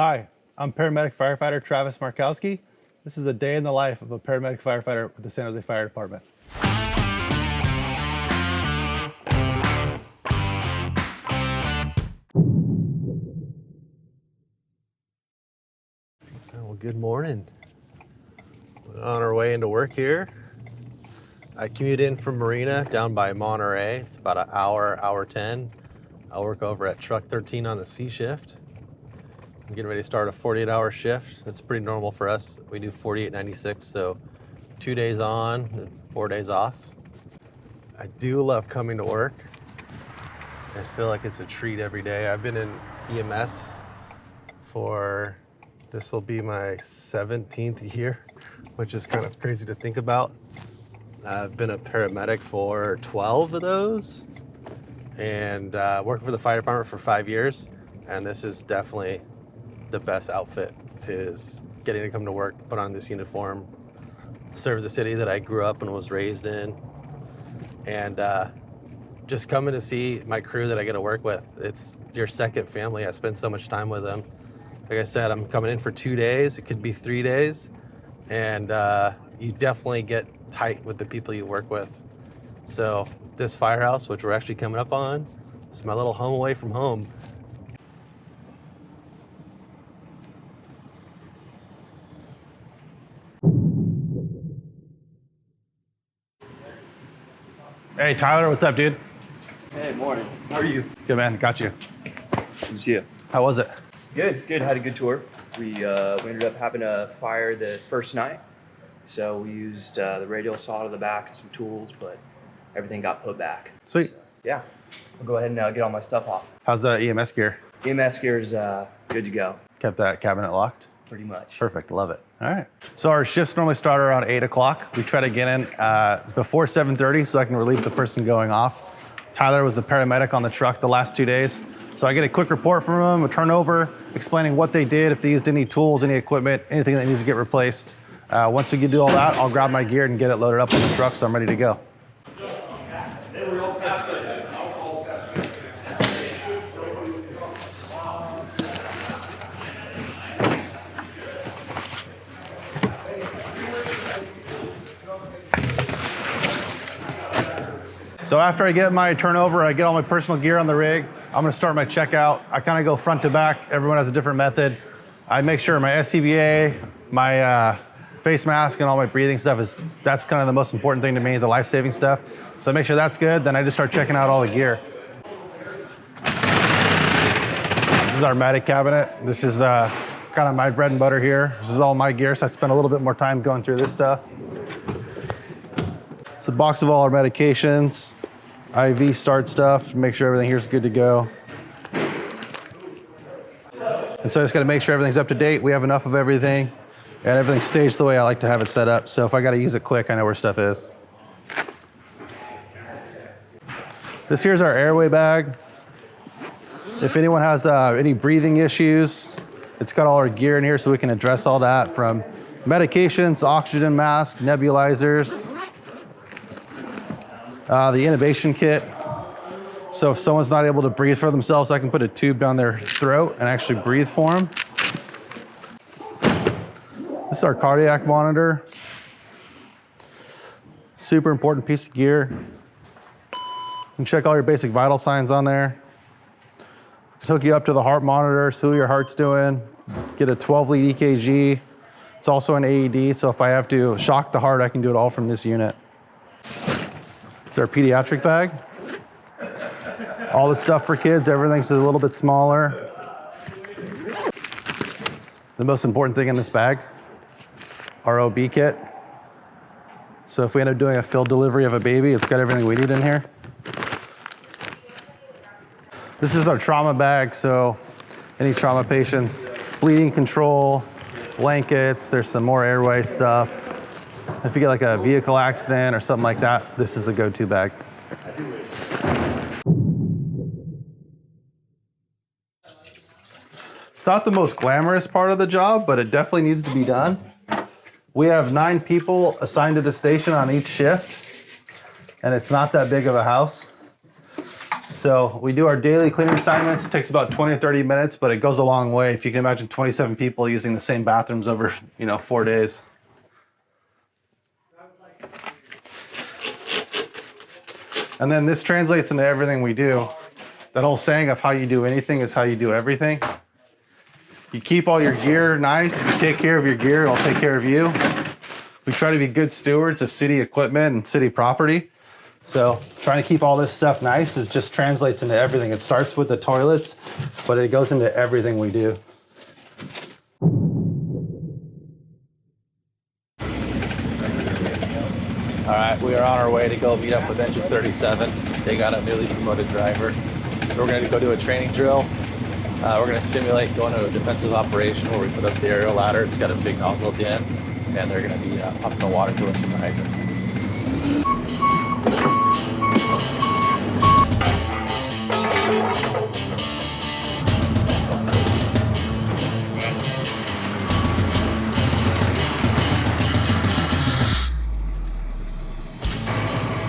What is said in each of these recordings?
Hi, I'm paramedic firefighter Travis Markowski. This is a day in the life of a paramedic firefighter with the San José Fire Department. Well, good morning. We're on our way into work here. I commute in from Marina down by Monterey. It's about an hour 10. I work over at truck 13 on the C shift. I'm getting ready to start a 48-hour shift. It's pretty normal for us. We do 48-96, so 2 days on and 4 days off. I do love coming to work. I feel like it's a treat every day. I've been in EMS for, this will be my 17th year, which is kind of crazy to think about. I've been a paramedic for 12 of those and working for the fire department for 5 years. And this is definitely the best outfit, is getting to come to work, put on this uniform, serve the city that I grew up and was raised in, and just coming to see my crew that I get to work with. It's your second family. I spend so much time with them. Like I said, I'm coming in for 2 days. It could be 3 days. And you definitely get tight with the people you work with. So this firehouse, which we're actually coming up on, is my little home away from home. Hey, Tyler, what's up, dude? Hey, morning. How are you? Good, man. Got you. Good to see you. How was it? Good. Had a good tour. We ended up having a fire the first night, so we used the radial saw to the back and some tools, but everything got put back. Sweet. So, yeah, I'll go ahead and get all my stuff off. How's the EMS gear? EMS gear is good to go. Kept that cabinet locked? Pretty much. Perfect. Love it. All right. So our shifts normally start around 8 o'clock. We try to get in before 7:30 so I can relieve the person going off. Tyler was the paramedic on the truck the last 2 days. So I get a quick report from him, a turnover, explaining what they did, if they used any tools, any equipment, anything that needs to get replaced. Once we can do all that, I'll grab my gear and get it loaded up on the truck so I'm ready to go. So after I get my turnover, I get all my personal gear on the rig, I'm gonna start my checkout. I kind of go front to back. Everyone has a different method. I make sure my SCBA, my face mask, and all my breathing stuff that's kind of the most important thing to me, the life-saving stuff. So I make sure that's good, then I just start checking out all the gear. This is our medic cabinet. This is kind of my bread and butter here. This is all my gear, so I spend a little bit more time going through this stuff. It's a box of all our medications, IV start stuff, make sure everything here is good to go. And so I just got to make sure everything's up to date. We have enough of everything, and everything staged the way I like to have it set up. So if I got to use it quick, I know where stuff is. This here's our airway bag. If anyone has any breathing issues, it's got all our gear in here so we can address all that, from medications, oxygen mask, nebulizers, the intubation kit. So if someone's not able to breathe for themselves, I can put a tube down their throat and actually breathe for them. This is our cardiac monitor. Super important piece of gear. You can check all your basic vital signs on there. Hook you up to the heart monitor, see what your heart's doing. Get a 12-lead EKG. It's also an AED, so if I have to shock the heart, I can do it all from this unit. It's our pediatric bag. All the stuff for kids, everything's a little bit smaller. The most important thing in this bag, our OB kit. So if we end up doing a field delivery of a baby, it's got everything we need in here. This is our trauma bag, so any trauma patients, bleeding control, blankets, there's some more airway stuff. If you get like a vehicle accident or something like that, this is the go-to bag. It's not the most glamorous part of the job, but it definitely needs to be done. We have 9 people assigned to the station on each shift, and it's not that big of a house. So we do our daily cleaning assignments. It takes about 20 or 30 minutes, but it goes a long way. If you can imagine 27 people using the same bathrooms over, 4 days. And then this translates into everything we do. That whole saying of how you do anything is how you do everything. You keep all your gear nice. If you take care of your gear, it'll take care of you. We try to be good stewards of city equipment and city property. So trying to keep all this stuff nice just translates into everything. It starts with the toilets, but it goes into everything we do. All right, we are on our way to go meet up with Engine 37. They got a newly promoted driver. So we're gonna go do a training drill. We're gonna simulate going to a defensive operation where we put up the aerial ladder. It's got a big nozzle at the end, and they're gonna be pumping the water to us from the hydrant.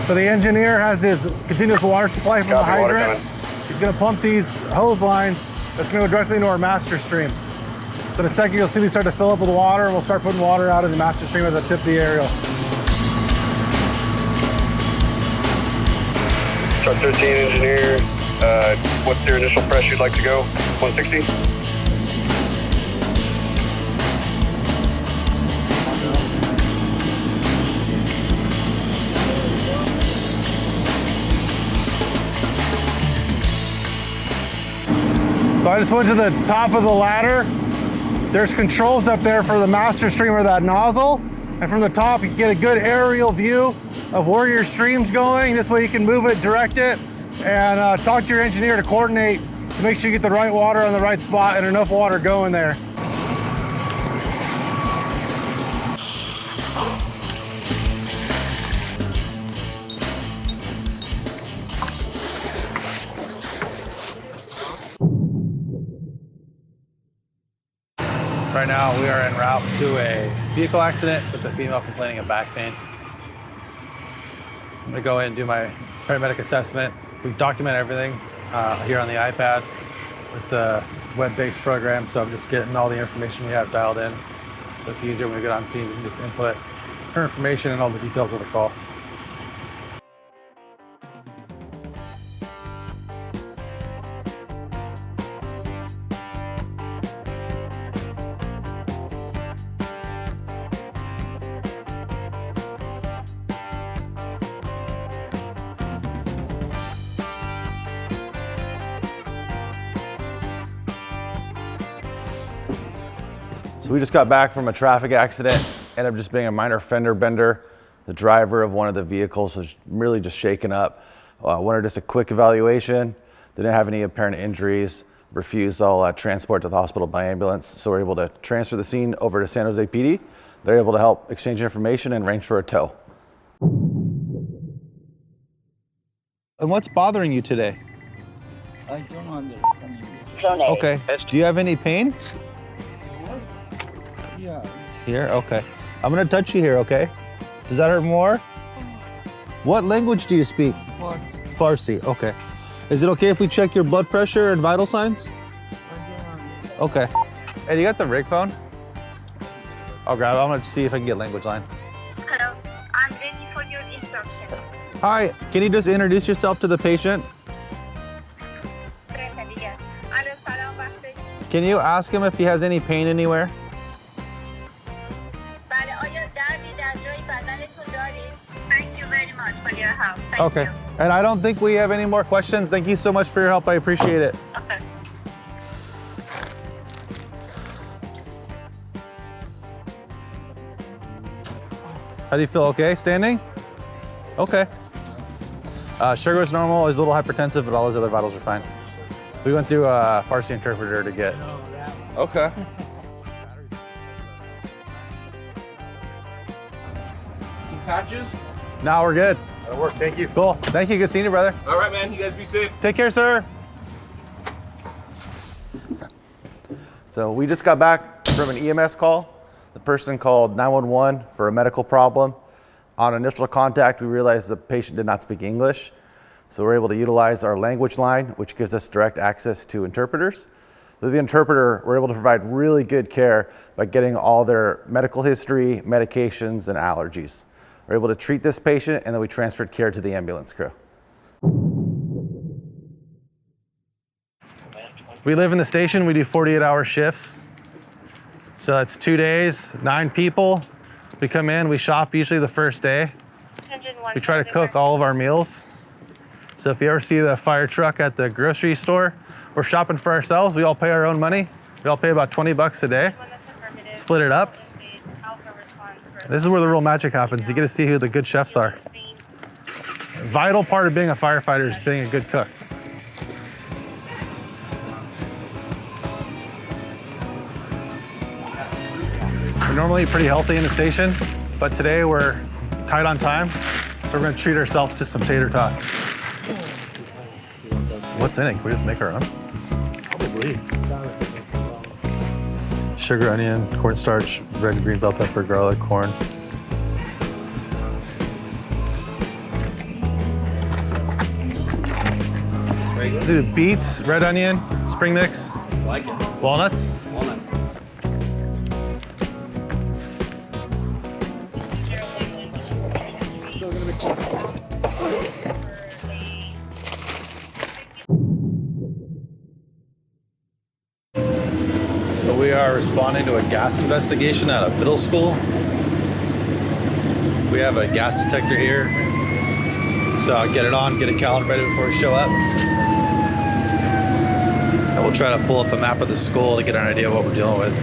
So the engineer has his continuous water supply from the hydrant. He's gonna pump these hose lines. That's gonna go directly into our master stream. So in a second, you'll see me start to fill up with water, and we'll start putting water out in the master stream as I tip the aerial. Truck 13 engineer, what's your initial pressure you'd like to go? 160? So I just went to the top of the ladder. There's controls up there for the master stream of that nozzle. And from the top, you get a good aerial view of where your stream's going. This way you can move it, direct it, and talk to your engineer to coordinate to make sure you get the right water on the right spot and enough water going there. Right now, we are en route to a vehicle accident with a female complaining of back pain. I'm gonna go in and do my paramedic assessment. We document everything here on the iPad with the web-based program, so I'm just getting all the information we have dialed in. So it's easier when we get on scene, we can just input her information and all the details of the call. So we just got back from a traffic accident, ended up just being a minor fender bender. The driver of one of the vehicles was really just shaken up. Wanted just a quick evaluation. Didn't have any apparent injuries. Refused all transport to the hospital by ambulance. So we're able to transfer the scene over to San José PD. They're able to help exchange information and arrange for a tow. And what's bothering you today? I don't understand you. Okay. Do you have any pain? Yeah. Here? Okay. I'm gonna touch you here, okay? Does that hurt more? What language do you speak? What? Farsi, okay. Is it okay if we check your blood pressure and vital signs? I don't Okay. Hey, you got the rig phone? I'll grab it. I'm gonna see if I can get language line. Hello, I'm ready for your instructions. Hi, can you just introduce yourself to the patient? Can you ask him if he has any pain anywhere? Thank you very much for your help. Thank Okay. you. And I don't think we have any more questions. Thank you so much for your help. I appreciate it. Okay. How do you feel? Okay, standing? Okay. Sugar is normal. He's a little hypertensive, but all his other vitals are fine. We went through a Farsi interpreter to get. Okay. Patches? Now we're good. That'll work. Thank you. Cool. Thank you. Good seeing you, brother. All right, man. You guys be safe. Take care, sir. So we just got back from an EMS call. The person called 911 for a medical problem. On initial contact, we realized the patient did not speak English. So we're able to utilize our language line, which gives us direct access to interpreters. Through the interpreter, we're able to provide really good care by getting all their medical history, medications, and allergies. We're able to treat this patient, and then we transferred care to the ambulance crew. We live in the station. We do 48-hour shifts. So that's 2 days, 9 people. We come in, we shop usually the first day. We try to cook all of our meals. So if you ever see the fire truck at the grocery store, we're shopping for ourselves. We all pay our own money. We all pay about 20 bucks a day. Split it up. This is where the real magic happens. You get to see who the good chefs are. Vital part of being a firefighter is being a good cook. We're normally pretty healthy in the station, but today we're tight on time, so we're gonna treat ourselves to some tater tots. What's in it? Can we just make our own? Probably. Sugar, onion, cornstarch, red and green bell pepper, garlic, corn. Dude, beets, red onion, spring mix. Like it. Walnuts. Walnuts. So we are responding to a gas investigation at a middle school. We have a gas detector here. So I'll get it on, get it calibrated before we show up. And we'll try to pull up a map of the school to get an idea of what we're dealing with.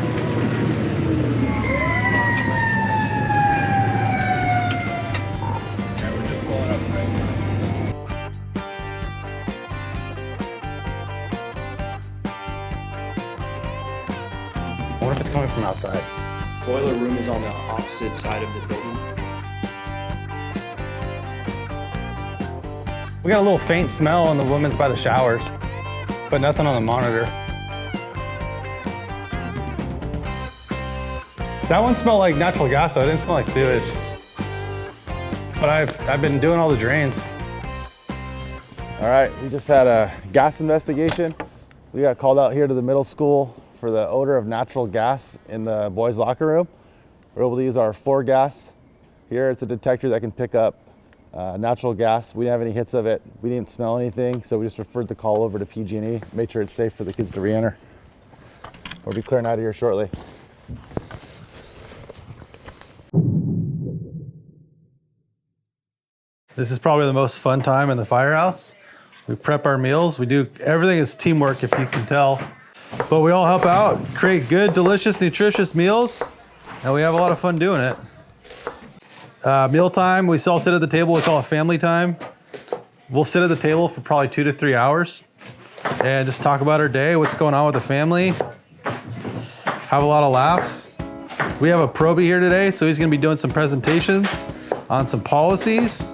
What if it's coming from outside? Boiler room is on the opposite side of the building. We got a little faint smell in the women's by the showers, but nothing on the monitor. That one smelled like natural gas, though. It didn't smell like sewage. But I've been doing all the drains. All right, we just had a gas investigation. We got called out here to the middle school for the odor of natural gas in the boys' locker room. We're able to use our floor gas. Here, it's a detector that can pick up natural gas. We didn't have any hits of it. We didn't smell anything, so we just referred the call over to PG&E, made sure it's safe for the kids to re-enter. We'll be clearing out of here shortly. This is probably the most fun time in the firehouse. We prep our meals. We do everything is teamwork, if you can tell. But we all help out, create good, delicious, nutritious meals, and we have a lot of fun doing it. Meal time, we all sit at the table. We call it family time. We'll sit at the table for probably 2 to 3 hours and just talk about our day, what's going on with the family, have a lot of laughs. We have a probie here today, so he's gonna be doing some presentations on some policies.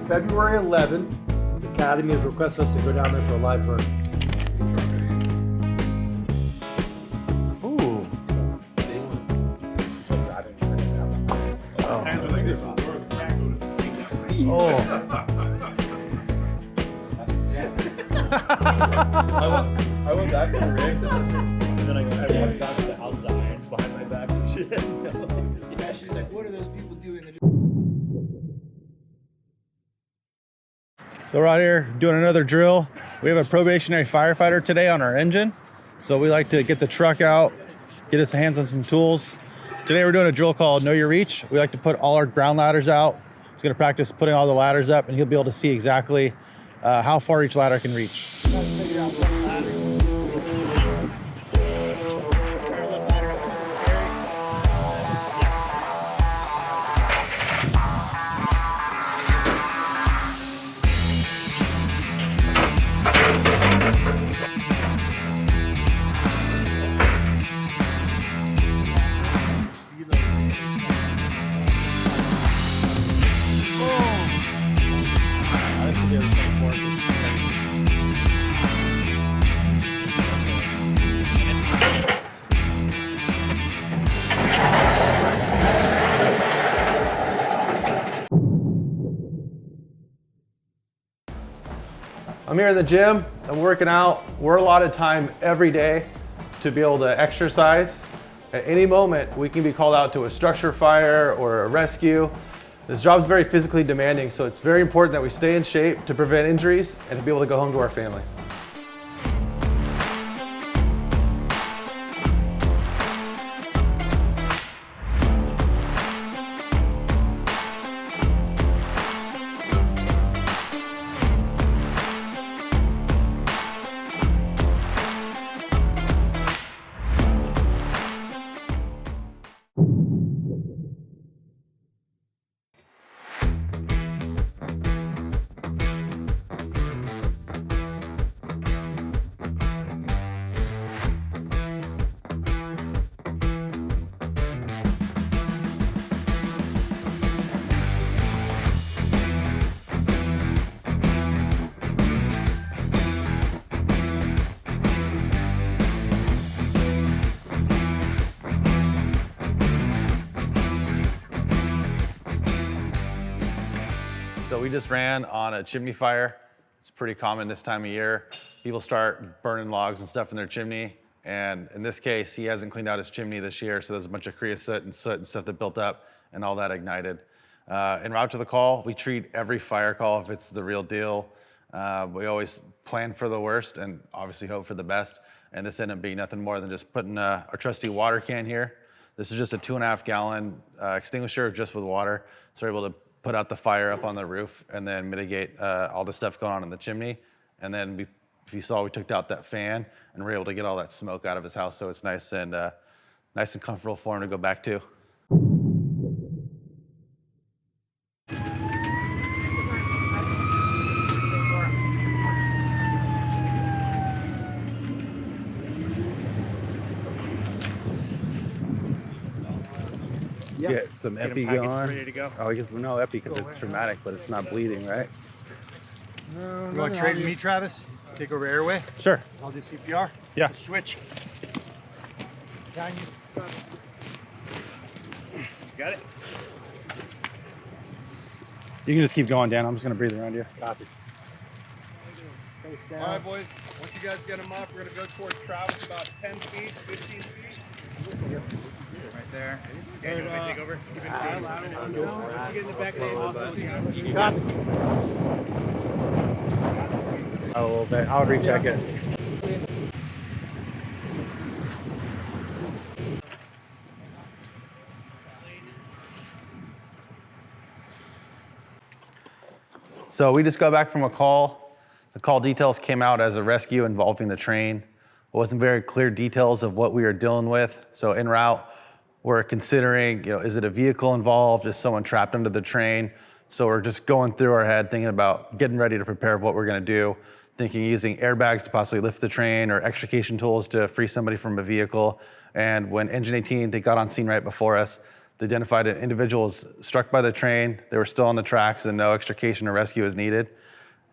February 11th, the Academy has requested us to go down there for a live burn. Ooh. Oh. I was actually rigged. And then I walked down to the house with the irons behind my back and shit. Yeah, she's like, what are those people doing? So we're out here doing another drill. We have a probationary firefighter today on our engine. So we like to get the truck out, get us hands on some tools. Today we're doing a drill called Know Your Reach. We like to put all our ground ladders out. He's gonna practice putting all the ladders up, and he'll be able to see exactly how far each ladder can reach. I'm here in the gym, I'm working out. We're allotted time every day to be able to exercise. At any moment, we can be called out to a structure fire or a rescue. This job is very physically demanding, so it's very important that we stay in shape to prevent injuries and to be able to go home to our families. So we just ran on a chimney fire. It's pretty common this time of year. People start burning logs and stuff in their chimney. And in this case, he hasn't cleaned out his chimney this year. So there's a bunch of creosote and soot and stuff that built up and all that ignited. En route to the call, we treat every fire call if it's the real deal. We always plan for the worst and obviously hope for the best. And this ended up being nothing more than just putting our trusty water can here. This is just a 2.5 gallon extinguisher just with water. So we're able to put out the fire up on the roof and then mitigate all the stuff going on in the chimney. And then if you saw, we took out that fan and we're able to get all that smoke out of his house. So it's nice and comfortable for him to go back to. Get some epi going. Ready to go. Oh, I guess no epi because it's traumatic, but it's not bleeding, right? You want to trade with me, Travis? Take over airway. Sure. I'll do CPR. Yeah. Switch. Down you. Got it? You can just keep going, Dan. I'm just gonna breathe around you. Copy. All right, boys. Once you guys get them up, we're gonna go towards Travis about 10 feet, 15 feet. Right there. Okay, you want me to take over? Get in the back of the Copy. A little bit. I'll recheck it. So we just got back from a call. The call details came out as a rescue involving the train. It wasn't very clear details of what we were dealing with. So en route, we're considering, is it a vehicle involved? Is someone trapped under the train? So we're just going through our head, thinking about getting ready to prepare what we're gonna do, thinking using airbags to possibly lift the train or extrication tools to free somebody from a vehicle. And when Engine 18, they got on scene right before us, they identified an individual was struck by the train. They were still on the tracks and no extrication or rescue is needed.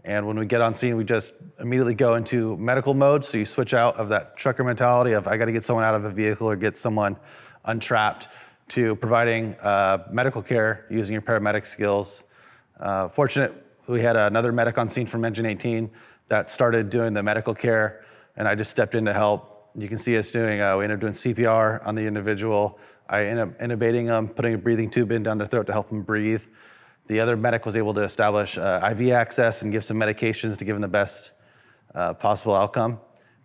And when we get on scene, we just immediately go into medical mode. So you switch out of that trucker mentality of I got to get someone out of a vehicle or get someone untrapped to providing medical care using your paramedic skills. Fortunate, we had another medic on scene from Engine 18 that started doing the medical care, and I just stepped in to help. You can see us doing, we ended up doing CPR on the individual. I ended up intubating them, putting a breathing tube in down their throat to help them breathe. The other medic was able to establish IV access and give some medications to give them the best possible outcome.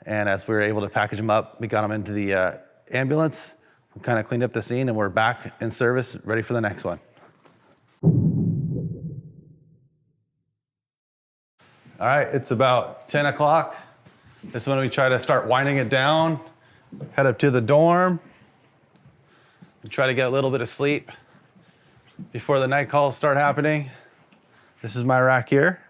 And as we were able to package them up, we got them into the ambulance, we kind of cleaned up the scene, and we're back in service, ready for the next one. All right, it's about 10 o'clock. This is when we try to start winding it down, head up to the dorm, and try to get a little bit of sleep before the night calls start happening. This is my rack here.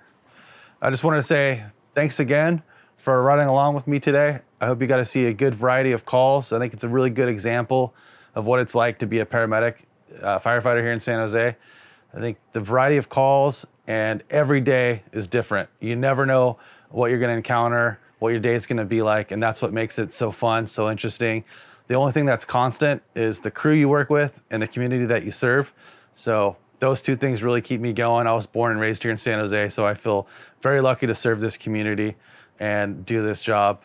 I just wanted to say thanks again for riding along with me today. I hope you got to see a good variety of calls. I think it's a really good example of what it's like to be a paramedic, firefighter here in San Jose. I think the variety of calls and every day is different. You never know what you're going to encounter, what your day is going to be like, and that's what makes it so fun, so interesting. The only thing that's constant is the crew you work with and the community that you serve. So those two things really keep me going. I was born and raised here in San Jose, so I feel very lucky to serve this community and do this job.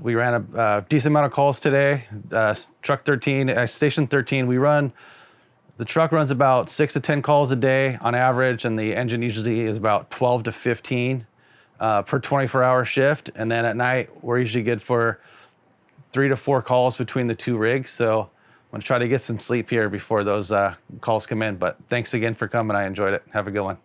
We ran a decent amount of calls today. Truck 13, Station 13, the truck runs about 6 to 10 calls a day on average, and the engine usually is about 12 to 15 per 24-hour shift. And then at night, we're usually good for 3 to 4 calls between the 2 rigs. So I'm gonna try to get some sleep here before those calls come in. But thanks again for coming. I enjoyed it. Have a good one.